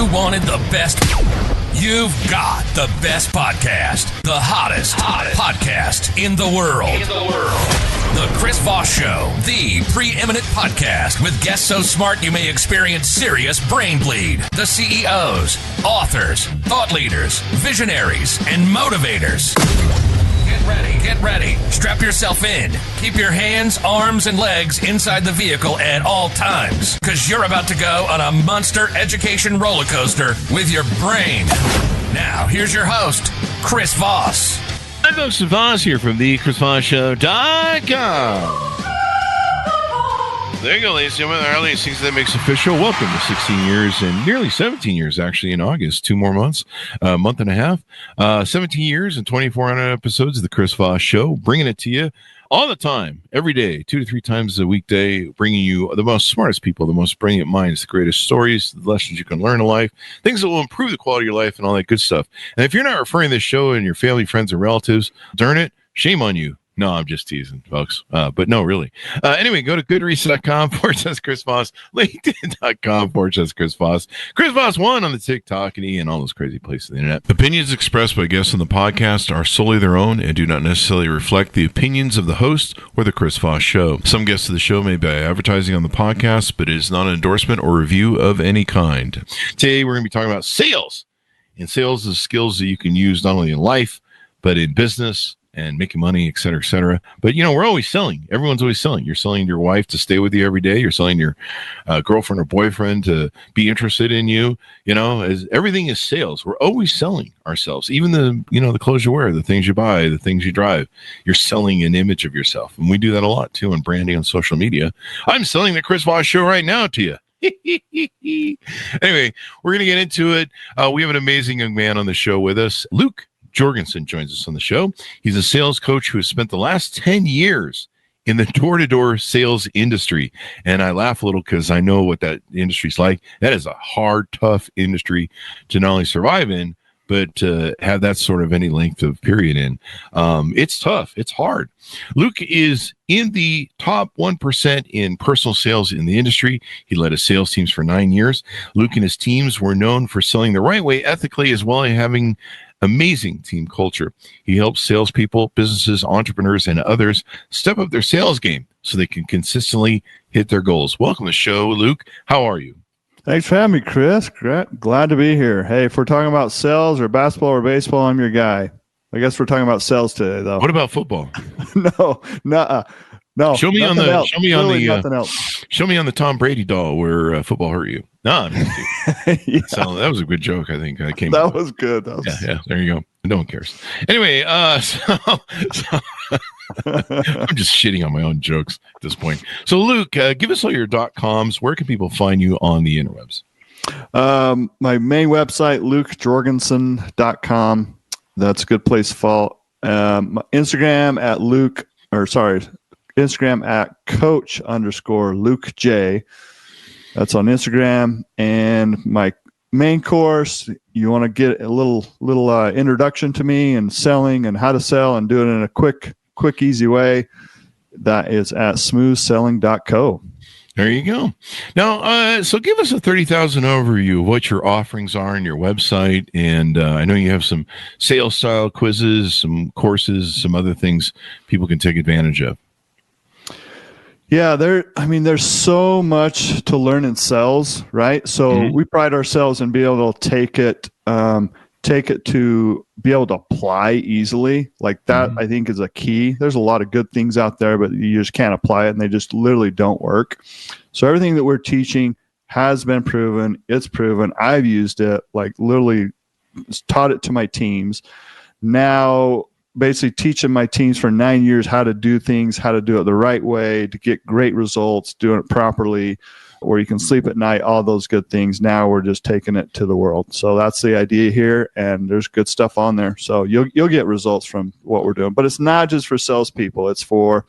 you wanted the best, you've got the best podcast. The hottest podcast in the world. The Chris Voss Show, the preeminent podcast with guests so smart you may experience serious brain bleed. The CEOs, authors, thought leaders, visionaries, and motivators. Get ready. Strap yourself in. Keep your hands, arms, and legs inside the vehicle at all times, because you're about to go on a monster education roller coaster with your brain. Now, here's your host, Chris Voss. I'm Chris Voss here from the ChrisVossShow.com. There you go, ladies and gentlemen. Our latest things that makes official. Welcome to 16 years and nearly 17 years, actually, in August. 2 more months, a month and a half. 17 years and 2,400 episodes of the Chris Voss Show, bringing it to you all the time, every day, 2 to 3 times a weekday, bringing you the most smartest people, the most brilliant minds, the greatest stories, the lessons you can learn in life, things that will improve the quality of your life and all that good stuff. And if you're not referring to this show and your family, friends, and relatives, darn it, shame on you. No, I'm just teasing, folks. But no, really. Anyway, go to goodreads.com/Chris Voss, LinkedIn.com/Chris Voss, Chris Voss 1 on the TikTok and all those crazy places on the internet. Opinions expressed by guests on the podcast are solely their own and do not necessarily reflect the opinions of the host or the Chris Voss Show. Some guests of the show may be advertising on the podcast, but it is not an endorsement or review of any kind. Today, we're going to be talking about sales. And sales is skills that you can use not only in life, but in business and making money, et cetera, et cetera. But, you know, we're always selling. Everyone's always selling. You're selling your wife to stay with you every day. You're selling your girlfriend or boyfriend to be interested in you. You know, everything is sales. We're always selling ourselves. Even the clothes you wear, the things you buy, the things you drive. You're selling an image of yourself. And we do that a lot, too, in branding on social media. I'm selling the Chris Voss Show right now to you. Anyway, we're going to get into it. We have an amazing young man on the show with us, Luke Jorgensen joins us on the show. He's a sales coach who has spent the last 10 years in the door-to-door sales industry. And I laugh a little because I know what that industry's like. That is a hard, tough industry to not only survive in, but to have that sort of any length of period in. It's tough. It's hard. Luke is in the top 1% in personal sales in the industry. He led his sales teams for 9 years. Luke and his teams were known for selling the right way ethically, as well as having amazing team culture. He helps salespeople, businesses, entrepreneurs, and others step up their sales game so they can consistently hit their goals. Welcome to the show, Luke. How are you? Thanks for having me, Chris. Glad to be here. Hey, if we're talking about sales or basketball or baseball, I'm your guy. I guess we're talking about sales today, though. What about football? No. Show me on the Tom Brady doll where football hurt you. No, yeah. So that was a good joke. I think I came. That was good. Yeah. There you go. No one cares. Anyway, so I'm just shitting on my own jokes at this point. So, Luke, give us all your .coms. Where can people find you on the interwebs? My main website, lukejorgensen.com. That's a good place to follow. Instagram at coach_Luke J. That's on Instagram. And my main course, you want to get a little introduction to me and selling and how to sell and do it in a quick, easy way. That is at smoothselling.co. There you go. Now, so give us a 30,000 overview of what your offerings are on your website. And I know you have some sales style quizzes, some courses, some other things people can take advantage of. Yeah, there's so much to learn in sales, right? So we pride ourselves in being able to take it to be able to apply easily. Like that, I think, is a key. There's a lot of good things out there, but you just can't apply it, and they just literally don't work. So everything that we're teaching has been proven. It's proven. I've used it, like literally taught it to my teams. Now, basically teaching my teams for 9 years how to do things, how to do it the right way, to get great results, doing it properly, where you can sleep at night, all those good things. Now we're just taking it to the world. So that's the idea here, and there's good stuff on there. So you'll get results from what we're doing. But it's not just for salespeople. It's for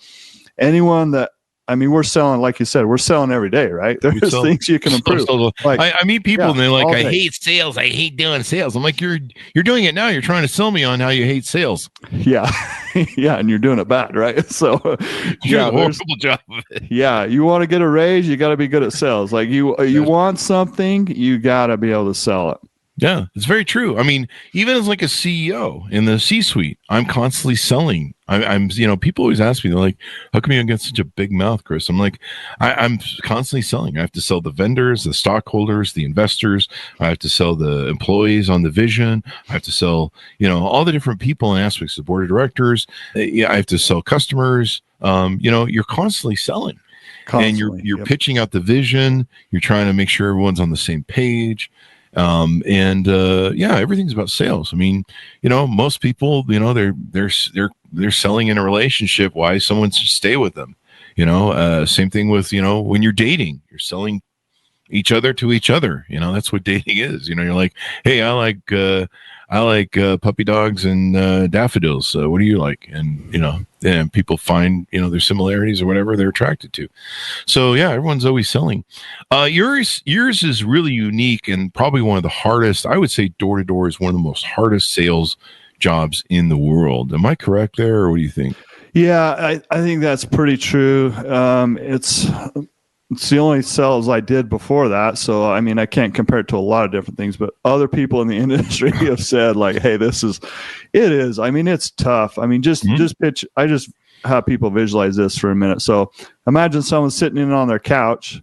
anyone that I mean, we're selling, like you said, we're selling every day, right? There's things you can improve. Like, I meet people and they're like, I day. hate sales. I hate doing sales. I'm like, you're doing it now. You're trying to sell me on how you hate sales. Yeah. Yeah. And you're doing it bad, right? So you're doing a horrible job of it. Yeah. You want to get a raise, you got to be good at sales. Like you want something, you got to be able to sell it. Yeah, it's very true. I mean, even as like a CEO in the C-suite, I'm constantly selling. I'm people always ask me, they're like, how come you got such a big mouth, Chris? I'm like, I'm constantly selling. I have to sell the vendors, the stockholders, the investors. I have to sell the employees on the vision. I have to sell, all the different people and aspects of the board of directors. I have to sell customers. You're constantly selling. And you're pitching out the vision. You're trying to make sure everyone's on the same page. Everything's about sales. I mean, most people, they're selling in a relationship. Why someone should stay with them, same thing with, when you're dating, you're selling each other to each other. That's what dating is. You're like, hey, I like puppy dogs and daffodils. What do you like? And people find their similarities or whatever they're attracted to. So yeah, everyone's always selling. Yours is really unique and probably one of the hardest. I would say door to door is one of the most hardest sales jobs in the world. Am I correct there, or what do you think? Yeah, I think that's pretty true. It's the only sales I did before that. So, I mean, I can't compare it to a lot of different things, but other people in the industry have said like, hey, it is. I mean, it's tough. I mean, just pitch. I just have people visualize this for a minute. So imagine someone sitting in on their couch,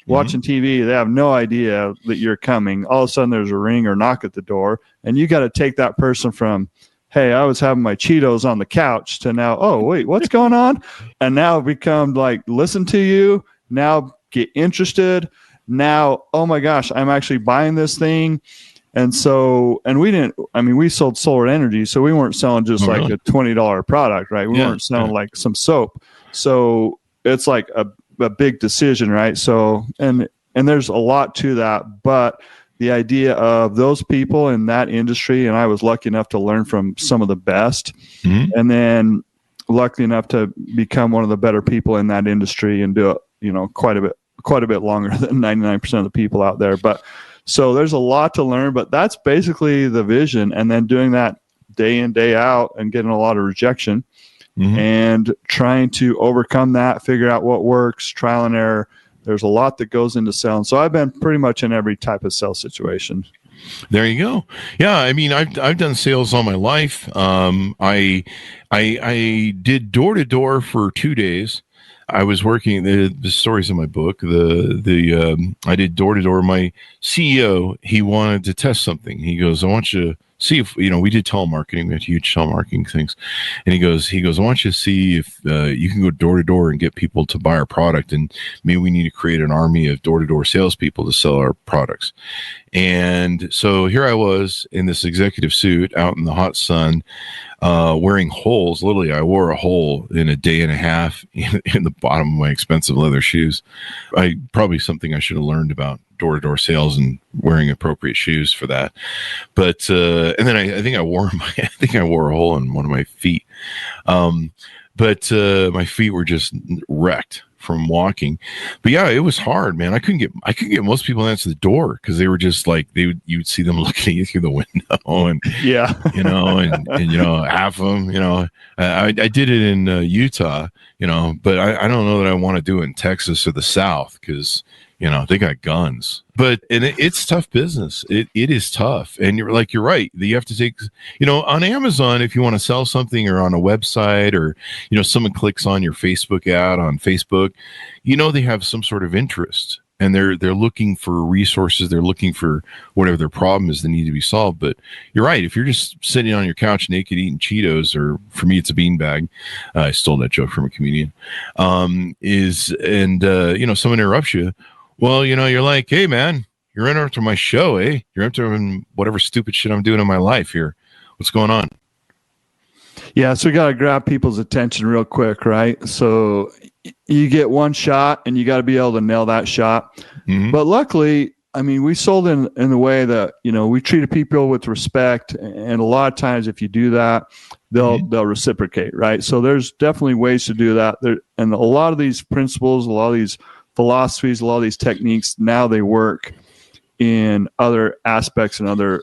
watching TV. They have no idea that you're coming. All of a sudden there's a ring or knock at the door, and you got to take that person from, hey, I was having my Cheetos on the couch, to now, oh, wait, what's going on? And now become like, listen to you. Now get interested. Now, oh my gosh, I'm actually buying this thing. And so, we sold solar energy. So we weren't selling just a $20 product, right? We weren't selling like some soap. So it's like a big decision, right? So, and there's a lot to that, but the idea of those people in that industry, and I was lucky enough to learn from some of the best, and then lucky enough to become one of the better people in that industry and do it, quite a bit longer than 99% of the people out there. But so there's a lot to learn, but that's basically the vision. And then doing that day in, day out, and getting a lot of rejection and trying to overcome that, figure out what works, trial and error. There's a lot that goes into selling. So I've been pretty much in every type of sales situation. There you go. Yeah, I mean, I've done sales all my life. I did door to door for 2 days. I was working. The story's in my book. I did door to door. My CEO, he wanted to test something. He goes, I want you to see if we did telemarketing. We had huge telemarketing things, and he goes, I want you to see if you can go door to door and get people to buy our product, and maybe we need to create an army of door to door salespeople to sell our products. And so here I was in this executive suit out in the hot sun, wearing holes. Literally, I wore a hole in a day and a half in the bottom of my expensive leather shoes. Probably something I should have learned about door-to-door sales and wearing appropriate shoes for that. But and then I think I wore a hole in one of my feet. But my feet were just wrecked from walking. But yeah, it was hard, man. I couldn't get most people to answer the door because they were just like, you'd see them looking at you through the window, and and half of them, I did it in Utah, but I don't know that I want to do it in Texas or the South because they got guns. But it's tough business. It is tough. And you're right. You have to take, on Amazon, if you want to sell something, or on a website, or, someone clicks on your Facebook ad on Facebook, they have some sort of interest, and they're looking for resources. They're looking for whatever their problem is that need to be solved. But you're right. If you're just sitting on your couch naked eating Cheetos, or for me, it's a beanbag. I stole that joke from a comedian. Someone interrupts you. Well, you're like, hey, man, you're interrupting my show, eh? You're interrupting whatever stupid shit I'm doing in my life here. What's going on? Yeah, so we got to grab people's attention real quick, right? So you get one shot, and you got to be able to nail that shot. But luckily, I mean, we sold in the way that, we treated people with respect. And a lot of times if you do that, they'll reciprocate, right? So there's definitely ways to do that. And a lot of these principles, a lot of these philosophies, a lot of these techniques, now they work in other aspects and other,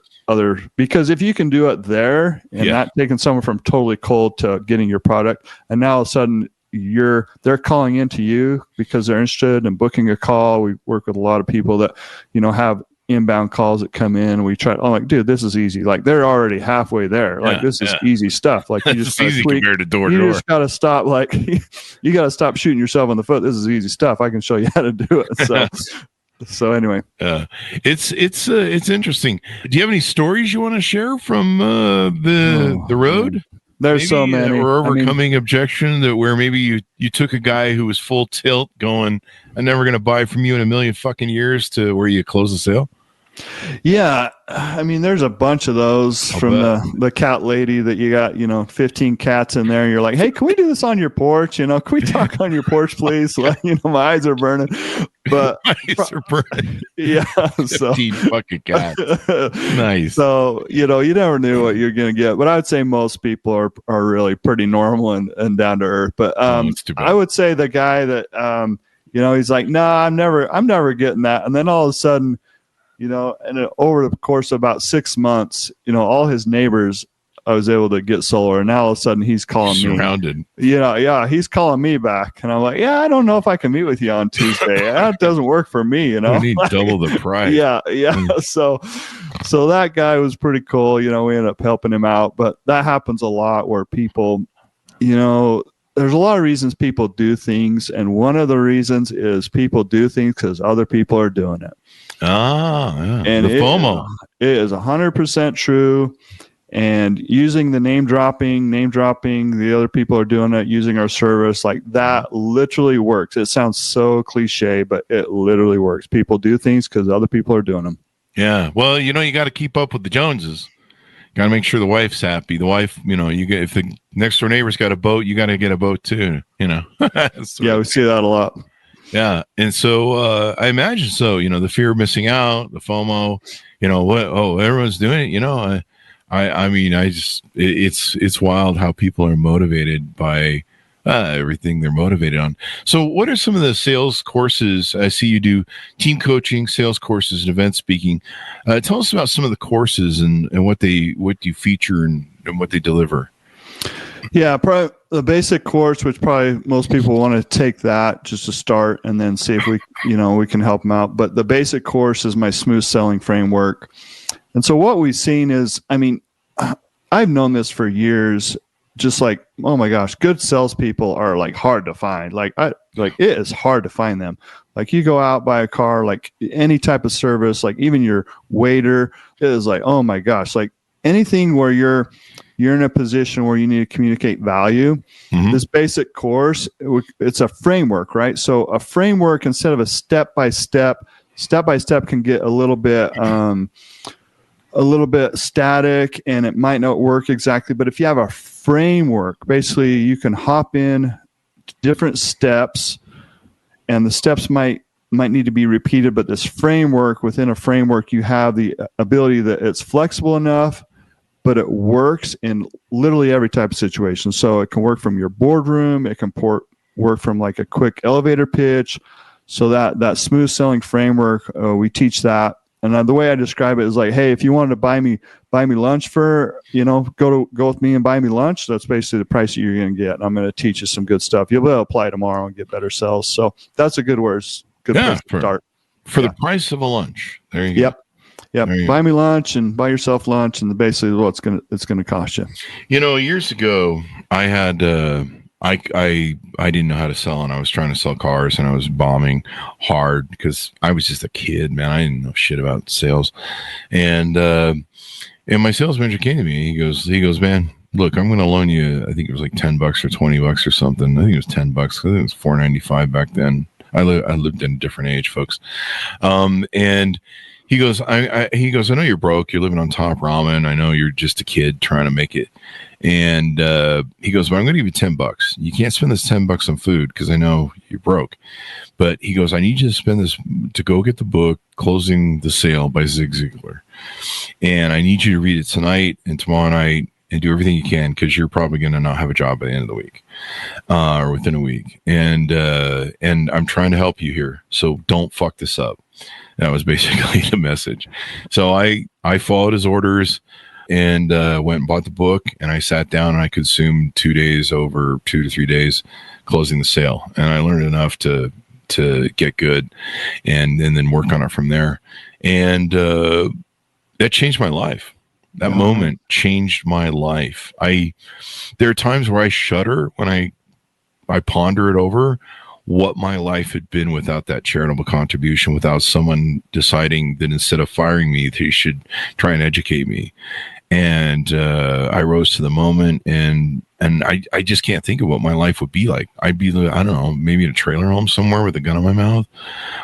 because if you can do it there and not taking someone from totally cold to getting your product, and now all of a sudden they're calling into you because they're interested in booking a call. We work with a lot of people that, have inbound calls that come in. We try, dude, this is easy. Like they're already halfway there. Like this is easy stuff. Like you just easy compared to door to door. You just got to stop. Like you got to stop shooting yourself in the foot. This is easy stuff. I can show you how to do it. So anyway, it's interesting. Do you have any stories you want to share from the road? Man. There's so many. Or overcoming objection that where maybe you took a guy who was full tilt going, I'm never going to buy from you in a million fucking years, to where you close the sale. Yeah. I mean, there's a bunch of those from the cat lady that you got, 15 cats in there. And you're like, hey, can we do this on your porch? Can we talk on your porch, please? Like, my eyes are burning. But my eyes are burning. Yeah. 15 fucking cats. Nice. So, you never knew what you're going to get. But I would say most people are really pretty normal and down to earth. But I would say the guy that, he's like, nah, I'm never getting that. And then all of a sudden, and over the course of about 6 months, all his neighbors, I was able to get solar. And now all of a sudden he's calling surrounded. me. Yeah, he's calling me back. And I'm like, yeah, I don't know if I can meet with you on Tuesday. That doesn't work for me, We need double the price. Yeah. So that guy was pretty cool. We ended up helping him out. But that happens a lot where people, there's a lot of reasons people do things. And one of the reasons is people do things because other people are doing it. Yeah. And the FOMO. It is 100% true. And using the name dropping, the other people are doing it, using our service, like that literally works. It sounds so cliche, but it literally works. People do things because other people are doing them. Yeah. Well, you got to keep up with the Joneses. Got to make sure the wife's happy. The wife, if the next door neighbor's got a boat, you got to get a boat too, Yeah, we see that a lot. Yeah. And so I imagine so, the fear of missing out, the FOMO, everyone's doing it. I mean, it's wild how people are motivated by everything they're motivated on. So what are some of the sales courses? I see you do team coaching, sales courses, and event speaking. Tell us about some of the courses and what you feature and what they deliver. Yeah, probably the basic course, which probably most people want to take that just to start and then see if we can help them out. But the basic course is my smooth selling framework. And so what we've seen is, I mean, I've known this for years, just like, oh my gosh, good salespeople are like hard to find. It is hard to find them. Like you go out, buy a car, like any type of service, like even your waiter, it is like, oh my gosh, like anything where you're in a position where you need to communicate value. Mm-hmm. This basic course, it's a framework, right? So a framework instead of a step-by-step can get a little bit static and it might not work exactly. But if you have a framework, basically you can hop in different steps and the steps might need to be repeated. But this framework, within a framework, you have the ability that it's flexible enough, but it works in literally every type of situation. So it can work from your boardroom. It can work from like a quick elevator pitch. So that smooth selling framework, we teach that. And the way I describe it is like, hey, if you wanted to buy me lunch for, go with me and buy me lunch, that's basically the price that you're going to get. And I'm going to teach you some good stuff. You'll be able to apply tomorrow and get better sales. So that's a good place to start. For the price of a lunch. There you go. Yep. Buy me lunch and buy yourself lunch, and basically what it's gonna cost you. Years ago, I had I didn't know how to sell, and I was trying to sell cars, and I was bombing hard because I was just a kid, man. I didn't know shit about sales, and my sales manager came to me. He goes, man, look, I'm going to loan you. I think it was like $10 or $20 or something. I think it was $10. I think it was $4.95 back then. I lived in a different age, folks, and he goes, I know you're broke. You're living on top ramen. I know you're just a kid trying to make it. And he goes, but I'm going to give you $10. You can't spend this $10 on food because I know you're broke. But he goes, I need you to spend this to go get the book, Closing the Sale by Zig Ziglar. And I need you to read it tonight and tomorrow night and do everything you can because you're probably going to not have a job by the end of the week or within a week. And I'm trying to help you here. So don't fuck this up. That was basically the message. So I followed his orders and went and bought the book, and I sat down and I consumed 2 days, over 2 to 3 days, Closing the Sale. And I learned enough to get good and then work on it from there. And that changed my life. That moment changed my life. There are times where I shudder when I ponder it over, what my life had been without that charitable contribution, without someone deciding that instead of firing me, they should try and educate me. And I rose to the moment, and I just can't think of what my life would be like. I'd be, I don't know, maybe in a trailer home somewhere with a gun in my mouth.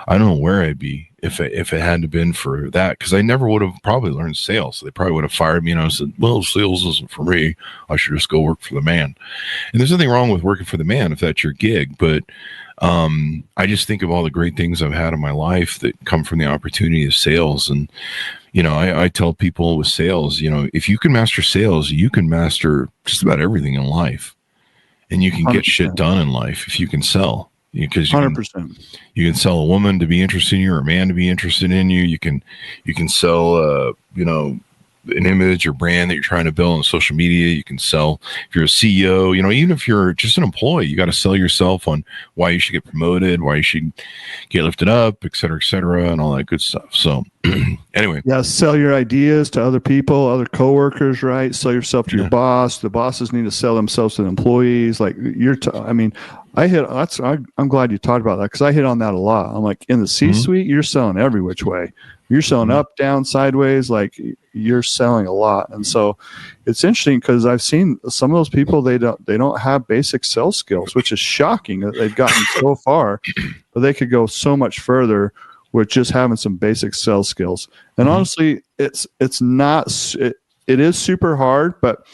I don't know where I'd be if it hadn't been for that, because I never would have probably learned sales. They probably would have fired me, and I said, well, sales isn't for me. I should just go work for the man. And there's nothing wrong with working for the man if that's your gig, but I just think of all the great things I've had in my life that come from the opportunity of sales. And I tell people with sales, if you can master sales, you can master just about everything in life, and you can 100%. Get shit done in life if you can sell. Because 100%, you can sell a woman to be interested in you, or a man to be interested in you. You can sell, an image or brand that you're trying to build on social media. You can sell, if you're a CEO, even if you're just an employee, you got to sell yourself on why you should get promoted, why you should get lifted up, et cetera, and all that good stuff. So anyway. Yeah. Sell your ideas to other people, other coworkers, right? Sell yourself to your boss. The bosses need to sell themselves to the employees. Like I'm glad you talked about that, because I hit on that a lot. I'm like, in the C-suite, you're selling every which way. You're selling up, down, sideways, like you're selling a lot. And so it's interesting, because I've seen some of those people, they don't have basic sales skills, which is shocking that they've gotten so far, but they could go so much further with just having some basic sales skills. And honestly, it is super hard, but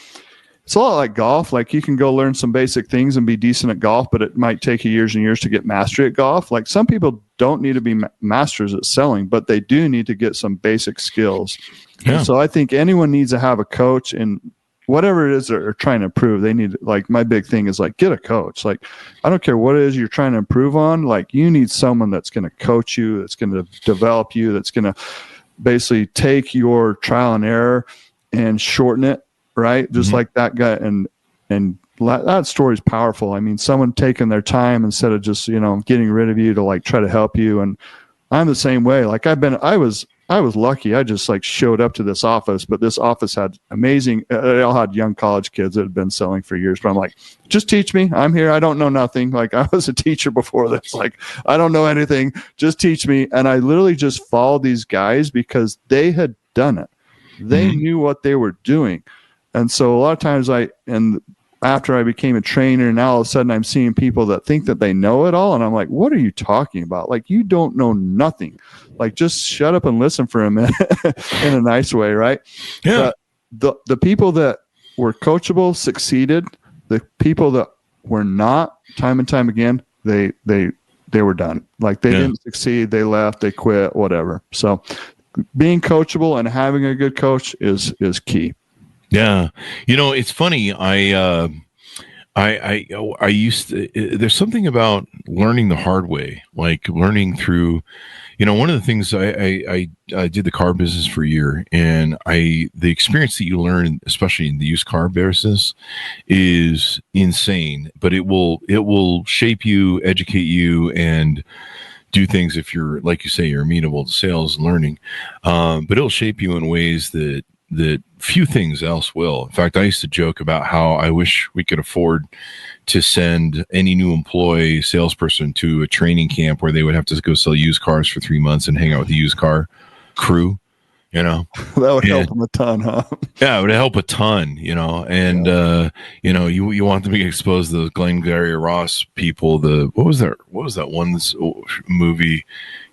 it's a lot like golf. Like, you can go learn some basic things and be decent at golf, but it might take you years and years to get mastery at golf. Like, some people don't need to be masters at selling, but they do need to get some basic skills. Yeah. And so I think anyone needs to have a coach, and whatever it is they're trying to improve, they need, like, my big thing is, like, get a coach. Like, I don't care what it is you're trying to improve on. Like, you need someone that's going to coach you, that's going to develop you, that's going to basically take your trial and error and shorten it. Right. Just like that guy. And that story is powerful. I mean, someone taking their time instead of just, getting rid of you to, like, try to help you. And I'm the same way. Like, I was lucky. I just, like, showed up to this office, but this office had amazing, they all had young college kids that had been selling for years. But I'm like, just teach me. I'm here. I don't know nothing. Like, I was a teacher before this. Like, I don't know anything. Just teach me. And I literally just followed these guys because they had done it. They knew what they were doing. And so a lot of times after I became a trainer, now all of a sudden I'm seeing people that think that they know it all. And I'm like, what are you talking about? Like, you don't know nothing. Like, just shut up and listen for a minute in a nice way. Right. Yeah. But the people that were coachable succeeded. The people that were not, time and time again, they were done. Like, they didn't succeed. They left, they quit, whatever. So being coachable and having a good coach is key. Yeah. It's funny. I used to, there's something about learning the hard way, like learning through, one of the things I did the car business for a year, and the experience that you learn, especially in the used car business, is insane, but it will shape you, educate you, and do things if you're, like you say, you're amenable to sales and learning. But it'll shape you in ways that few things else will. In fact, I used to joke about how I wish we could afford to send any new employee salesperson to a training camp where they would have to go sell used cars for 3 months and hang out with the used car crew, That would help them a ton, huh? Yeah, it would help a ton, and you want them to be exposed to those Glengarry Ross people. What was that one movie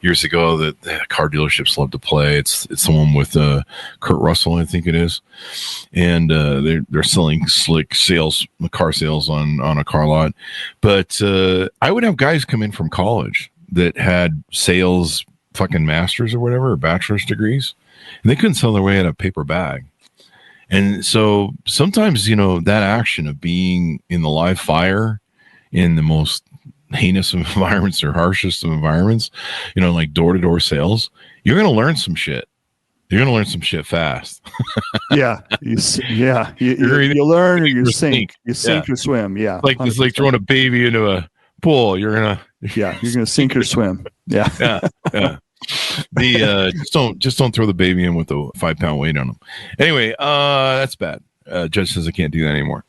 years ago that the car dealerships love to play? It's the one with Kurt Russell, I think it is, and they're selling slick car sales on a car lot. But I would have guys come in from college that had sales fucking masters or whatever, or bachelor's degrees. And they couldn't sell their way out of a paper bag. And so sometimes, that action of being in the live fire in the most heinous of environments or harshest of environments, like door-to-door sales, you're going to learn some shit. You're going to learn some shit fast. Yeah. You learn or you sink. You sink or swim. Yeah. It's like throwing a baby into a pool. You're going to sink or swim. Yeah. Yeah. Just don't throw the baby in with a 5-pound weight on them. Anyway, that's bad. Judge says I can't do that anymore.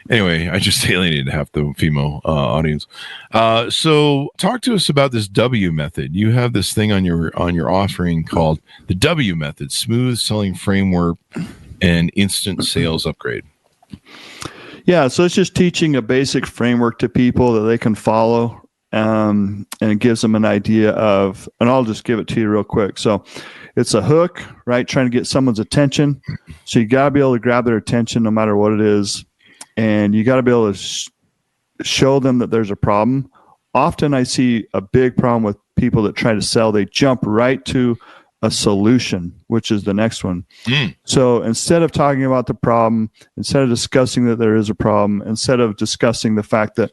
Anyway, I just alienated half the female audience. So talk to us about this W method. You have this thing on your offering called the W method: smooth selling framework and instant sales upgrade. Yeah, so it's just teaching a basic framework to people that they can follow. And it gives them an idea of, and I'll just give it to you real quick. So it's a hook, right? Trying to get someone's attention. So you got to be able to grab their attention no matter what it is. And you got to be able to show them that there's a problem. Often I see a big problem with people that try to sell. They jump right to a solution, which is the next one. So instead of talking about the problem, instead of discussing that there is a problem, instead of discussing the fact that,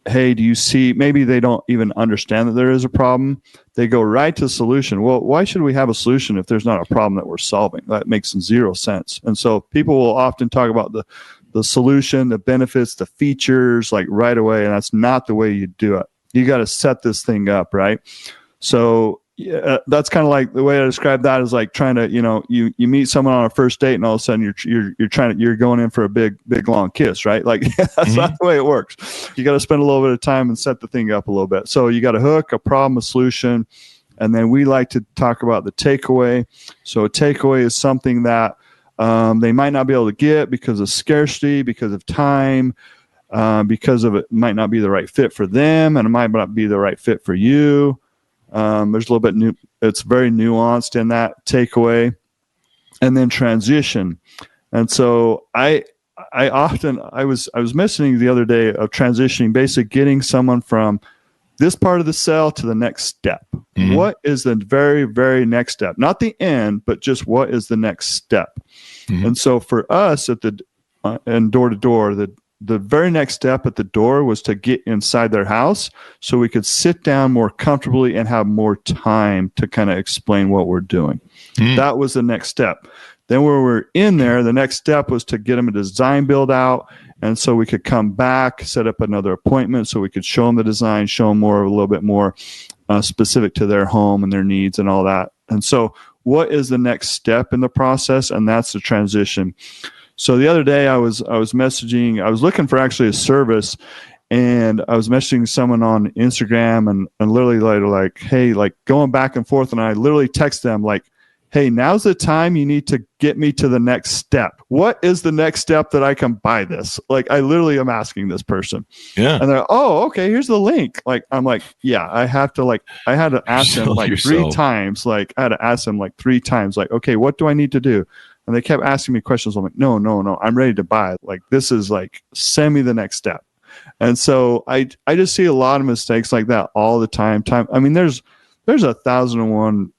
hey, do you see, maybe they don't even understand that there is a problem. They go right to solution. Well, why should we have a solution if there's not a problem that we're solving? That makes zero sense. And so people will often talk about the solution, the benefits, the features, like right away. And that's not the way you do it. You got to set this thing up, right? So that's kind of like the way I describe that is like trying to, you meet someone on a first date and all of a sudden you're going in for a big long kiss, right? Like that's not the way it works. You got to spend a little bit of time and set the thing up a little bit. So you got a hook, a problem, a solution, and then we like to talk about the takeaway. So a takeaway is something that they might not be able to get because of scarcity, because of time, because of it might not be the right fit for them, and it might not be the right fit for you. There's a little bit it's very nuanced in that takeaway, and then transition. And so I was mentioning the other day of transitioning, basically getting someone from this part of the sale to the next step. What is the very, very next step? Not the end, but just what is the next step? And so for us at and door to door, the very next step at the door was to get inside their house so we could sit down more comfortably and have more time to kind of explain what we're doing. That was the next step. Then when we were in there, the next step was to get them a design build out. And so we could come back, set up another appointment so we could show them the design, show them a little bit more specific to their home and their needs and all that. And so what is the next step in the process? And that's the transition. So the other day I was messaging, I was looking for actually a service, and I was messaging someone on Instagram and literally like, hey, like going back and forth. And I literally text them like, hey, now's the time you need to get me to the next step. What is the next step that I can buy this? Like I literally am asking this person. Yeah. And they're, oh, okay, here's the link. Like, I'm like, yeah, I had to ask them like three times. Like I had to ask them like three times, like, okay, what do I need to do? And they kept asking me questions. I'm like, no, I'm ready to buy it. Like, this is like, send me the next step. And so I just see a lot of mistakes like that all the time. I mean, there's 1,001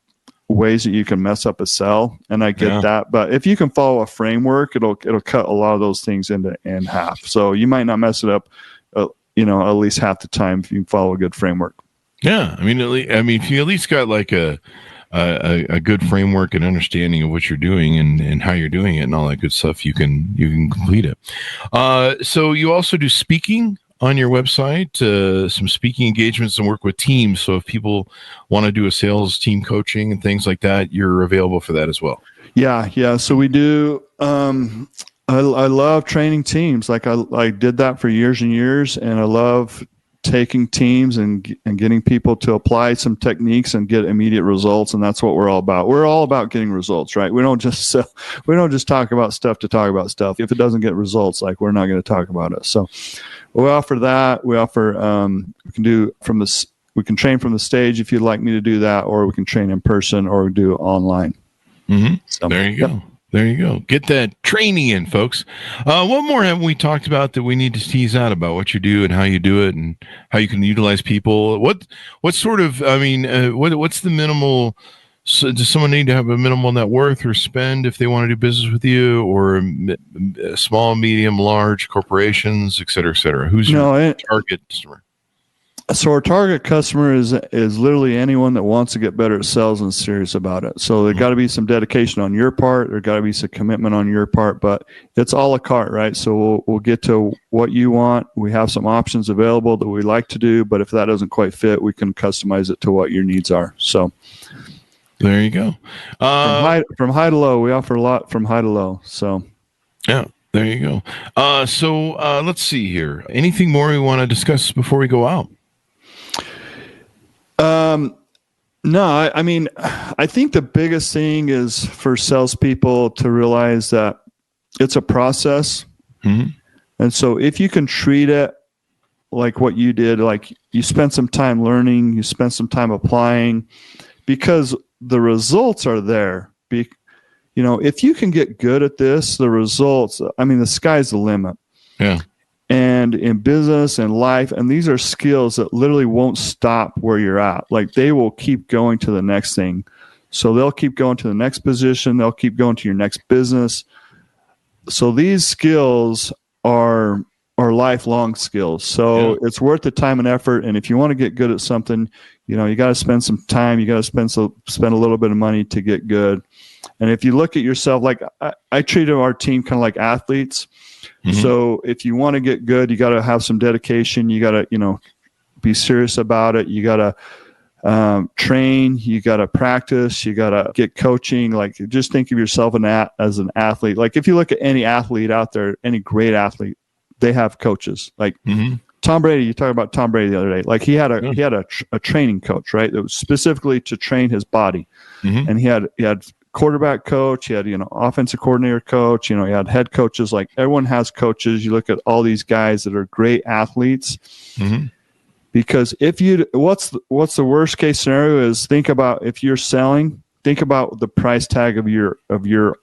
ways that you can mess up a sell, and I get that. But if you can follow a framework, it'll cut a lot of those things in half. So you might not mess it up, at least half the time if you follow a good framework. Yeah, I mean, if you at least got like a good framework and understanding of what you're doing and how you're doing it and all that good stuff, you can complete it. So you also do speaking on your website, some speaking engagements and work with teams. So if people want to do a sales team coaching and things like that, you're available for that as well. Yeah. So we do. I love training teams. Like I did that for years and years, and I love taking teams and getting people to apply some techniques and get immediate results. And that's what we're all about. We're all about getting results, right? We don't just talk about stuff to talk about stuff. If it doesn't get results, like, we're not going to talk about it. So we offer that. We offer, we can train from the stage if you'd like me to do that, or we can train in person, or do online. Mm-hmm. So, there you go. There you go. Get that training in, folks. What more haven't we talked about that we need to tease out about what you do and how you do it and how you can utilize people? What sort of, what's the minimal, so does someone need to have a minimal net worth or spend if they want to do business with you, or small, medium, large corporations, et cetera, et cetera? Who's your target customer? So our target customer is literally anyone that wants to get better at sales and serious about it. So there's got to be some dedication on your part. There's got to be some commitment on your part, but it's a la carte, right? So we'll get to what you want. We have some options available that we like to do, but if that doesn't quite fit, we can customize it to what your needs are. So there you go. From high to low, we offer a lot from high to low. So yeah. There you go. So let's see here. Anything more we want to discuss before we go out? No, I mean, I think the biggest thing is for salespeople to realize that it's a process. Mm-hmm. And so if you can treat it like what you did, like you spent some time learning, you spent some time applying, because the results are there. If you can get good at this, the results, I mean, the sky's the limit. Yeah. And in business and life, and these are skills that literally won't stop where you're at. Like, they will keep going to the next thing. So they'll keep going to the next position. They'll keep going to your next business. So these skills are lifelong skills. So it's worth the time and effort. And if you want to get good at something, you got to spend some time. You got to spend a little bit of money to get good. And if you look at yourself, like I treat our team kind of like athletes. Mm-hmm. So if you want to get good, you got to have some dedication. You got to, be serious about it. You got to train. You got to practice. You got to get coaching. Like, just think of yourself as an athlete. Like, if you look at any athlete out there, any great athlete, they have coaches. Like Tom Brady. You talked about Tom Brady the other day. Like, he had a training coach, right? That was specifically to train his body, and he had quarterback coach, you had offensive coordinator coach, you had head coaches. Like, everyone has coaches. You look at all these guys that are great athletes, because what's the worst case scenario is, think about if you're selling, think about the price tag of your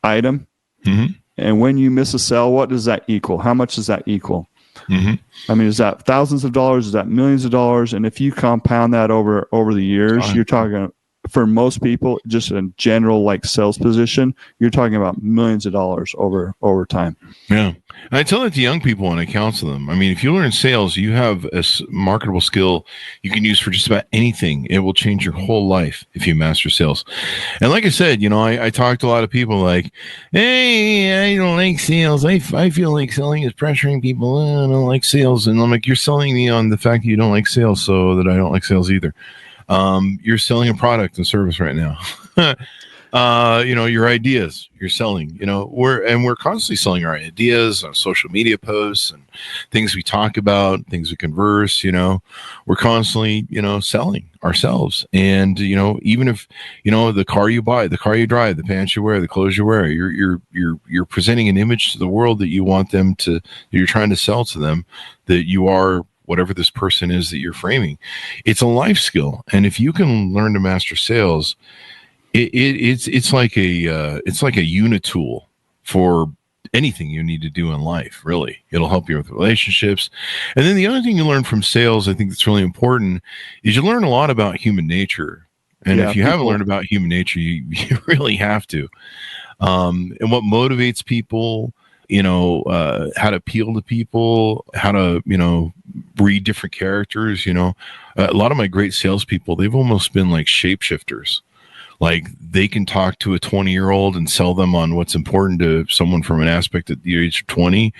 item, and when you miss a sale, what does that equal? How much does that equal? I mean, is that thousands of dollars? Is that millions of dollars? And if you compound that over the years, you're talking, for most people, just in general, like sales position, you're talking about millions of dollars over time. Yeah. I tell it to young people when I counsel them. I mean, if you learn sales, you have a marketable skill you can use for just about anything. It will change your whole life if you master sales. And like I said, I talk to a lot of people like, hey, I don't like sales. I feel like selling is pressuring people. I don't like sales. And I'm like, you're selling me on the fact that you don't like sales, so that I don't like sales either. You're selling a product and service right now. Your ideas you're selling, we're constantly selling our ideas on social media posts and things we talk about, things we converse, we're constantly, selling ourselves. And, even if, the car you buy, the car you drive, the pants you wear, the clothes you wear, you're presenting an image to the world that you want them to, that you're trying to sell to them, that you are whatever this person is that you're framing. It's a life skill. And if you can learn to master sales, it's like a unit tool for anything you need to do in life. Really, it'll help you with relationships. And then the other thing you learn from sales, I think that's really important, is you learn a lot about human nature. And if you haven't learned about human nature, you really have to. And what motivates people, how to appeal to people, how to, read different characters. A lot of my great salespeople, they've almost been like shapeshifters. Like, they can talk to a 20-year-old and sell them on what's important to someone from an aspect at the age of 20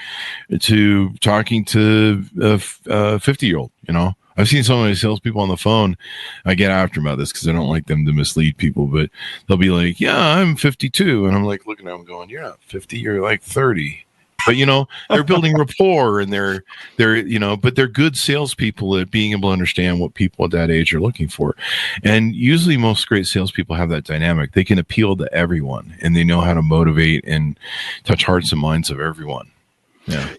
to talking to a 50-year-old, I've seen some of my salespeople on the phone. I get after them about this because I don't like them to mislead people, but they'll be like, yeah, I'm 52. And I'm like looking at them going, you're not 50, you're like 30. But they're building rapport, and they're but they're good salespeople at being able to understand what people at that age are looking for. And usually most great salespeople have that dynamic. They can appeal to everyone, and they know how to motivate and touch hearts and minds of everyone.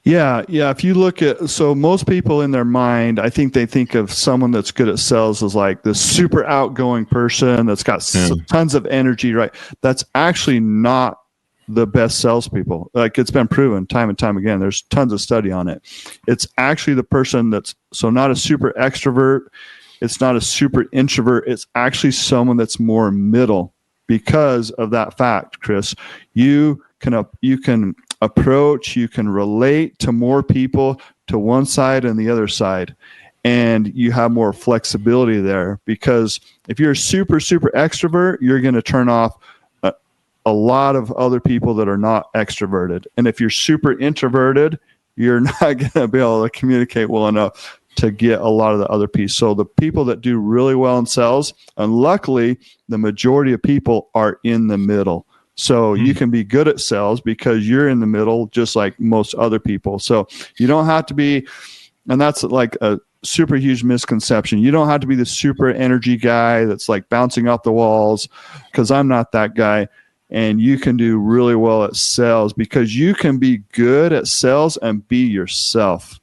Yeah. If you look at, so most people in their mind, I think they think of someone that's good at sales as like this super outgoing person that's got tons of energy, right? That's actually not the best salespeople. Like, it's been proven time and time again. There's tons of study on it. It's actually the person that's not a super extrovert. It's not a super introvert. It's actually someone that's more middle because of that fact, Chris. You can approach, you can relate to more people to one side and the other side, and you have more flexibility there, because if you're a super extrovert, you're going to turn off a lot of other people that are not extroverted. And if you're super introverted, you're not going to be able to communicate well enough to get a lot of the other piece. So the people that do really well in sales, and luckily the majority of people are in the middle. So you can be good at sales because you're in the middle, just like most other people. So you don't have to be, and that's like a super huge misconception. You don't have to be the super energy guy that's like bouncing off the walls, because I'm not that guy. And you can do really well at sales because you can be good at sales and be yourself,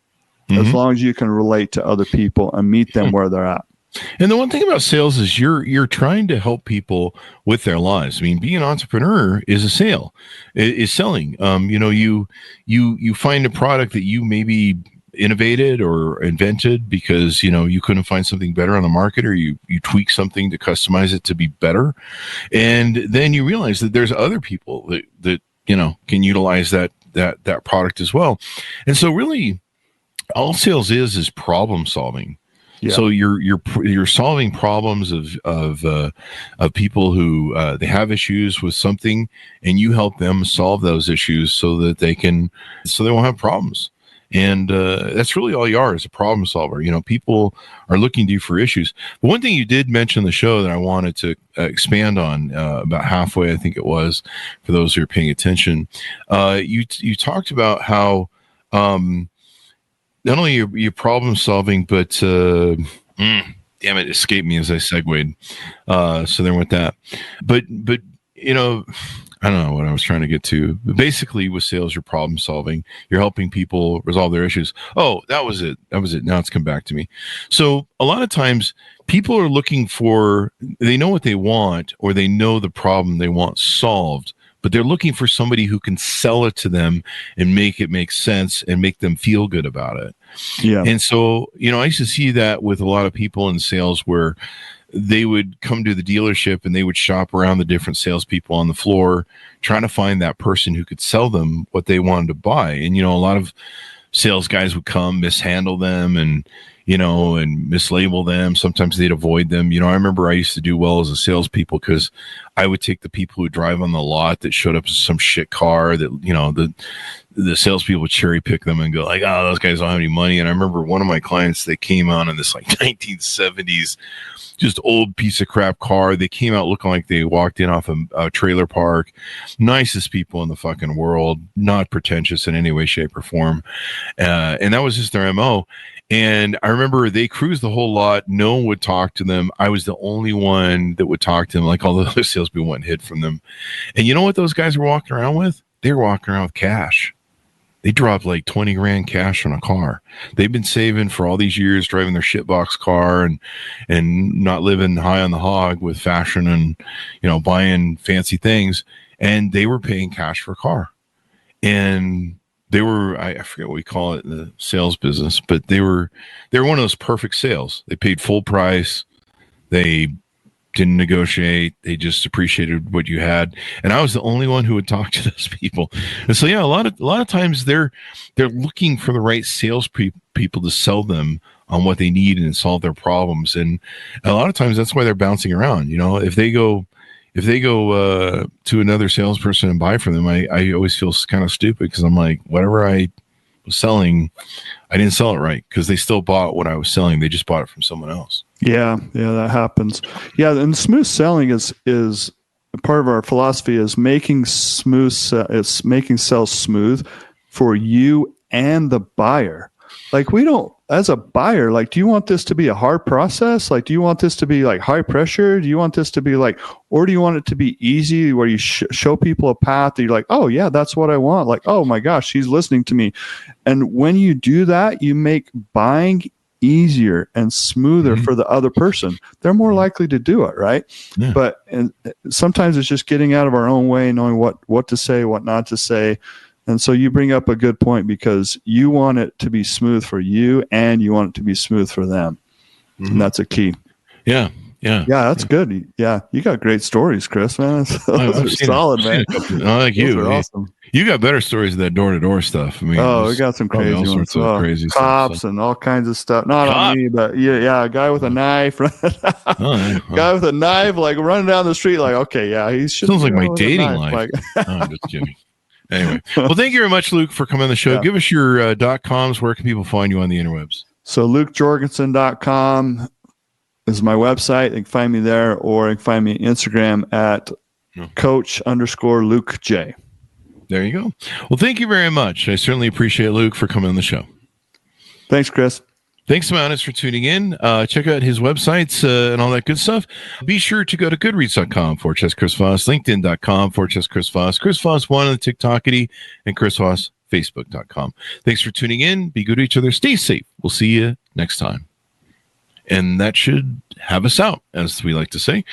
as long as you can relate to other people and meet them where they're at. And the one thing about sales is you're trying to help people with their lives. I mean, being an entrepreneur is a sale, is selling. You find a product that you maybe innovated or invented because you couldn't find something better on the market, or you tweak something to customize it to be better, and then you realize that there's other people that can utilize that product as well. And so really, all sales is problem solving. Yeah. So you're solving problems of people who they have issues with something, and you help them solve those issues so that they won't have problems. And that's really all you are, is a problem solver. People are looking to you for issues. But one thing you did mention in the show that I wanted to expand on about halfway, I think it was, for those who are paying attention, you talked about how not only you're problem solving, but damn it, escaped me as I segued. So there went that. But I don't know what I was trying to get to. But basically, with sales, you're problem solving. You're helping people resolve their issues. Oh, that was it. Now it's come back to me. So a lot of times, people are looking they know what they want, or they know the problem they want solved, but they're looking for somebody who can sell it to them and make it make sense and make them feel good about it. Yeah. And so, I used to see that with a lot of people in sales, where they would come to the dealership and they would shop around the different salespeople on the floor, trying to find that person who could sell them what they wanted to buy. And, a lot of sales guys would come, mishandle them and mislabel them. Sometimes they'd avoid them. I remember I used to do well as a salespeople because I would take the people who drive on the lot that showed up in some shit car that, the salespeople would cherry pick them and go like, oh, those guys don't have any money. And I remember one of my clients, they came on in this like 1970s, just old piece of crap car. They came out looking like they walked in off a trailer park. Nicest people in the fucking world, not pretentious in any way, shape, or form. And that was just their MO. And I remember they cruised the whole lot. No one would talk to them. I was the only one that would talk to them. Like, all the other salespeople went and hid from them. And you know what those guys were walking around with? They were walking around with cash. They dropped like 20 grand cash on a car. They've been saving for all these years, driving their shitbox car and not living high on the hog with fashion and, buying fancy things. And they were paying cash for a car. And they were, I forget what we call it in the sales business, but they were one of those perfect sales. They paid full price. They didn't negotiate. They just appreciated what you had. And I was the only one who would talk to those people. And so, yeah, a lot of times they're looking for the right sales people to sell them on what they need and solve their problems. And a lot of times that's why they're bouncing around. If they go to another salesperson and buy from them, I always feel kind of stupid, because I'm like, whatever I was selling, I didn't sell it right, because they still bought what I was selling. They just bought it from someone else. Yeah, that happens. Yeah, and smooth selling is part of our philosophy is making sales smooth for you and the buyer. Like, we don't, as a buyer, like, do you want this to be a hard process? Like, do you want this to be like high pressure? Do you want this to be like, or do you want it to be easy where you show people a path that you're like, oh yeah, that's what I want. Like, oh my gosh, she's listening to me. And when you do that, you make buying easier and smoother for the other person. They're more likely to do it, right? Yeah. But sometimes it's just getting out of our own way, knowing what to say, what not to say. And so you bring up a good point, because you want it to be smooth for you and you want it to be smooth for them. And that's a key. Yeah. That's good. Yeah. You got great stories, Chris, man. Those are solid, man. I like you. Awesome. You got better stories than that door-to-door stuff. I mean, we got some crazy all ones. sorts of crazy cops stuff, and all kinds of stuff. Not on me, but yeah, a guy with a knife. Guy with a knife, like running down the street, like, okay, yeah, he should. Sounds like my dating life. Like, I'm just kidding. Anyway, well, thank you very much, Luke, for coming on the show. Give us your .coms. Where can people find you on the interwebs? So LukeJorgensen.com is my website. They can find me there, or they can find me on Instagram at Coach_Luke J. There you go. Well, thank you very much. I certainly appreciate Luke for coming on the show. Thanks, Chris. Thanks, Mountis, for tuning in. Check out his websites and all that good stuff. Be sure to go to goodreads.com/Chris Voss, LinkedIn.com/Chris Voss, Chris Voss 1 on the TikTokity, and Chris Voss, Facebook.com. Thanks for tuning in. Be good to each other. Stay safe. We'll see you next time. And that should have us out, as we like to say.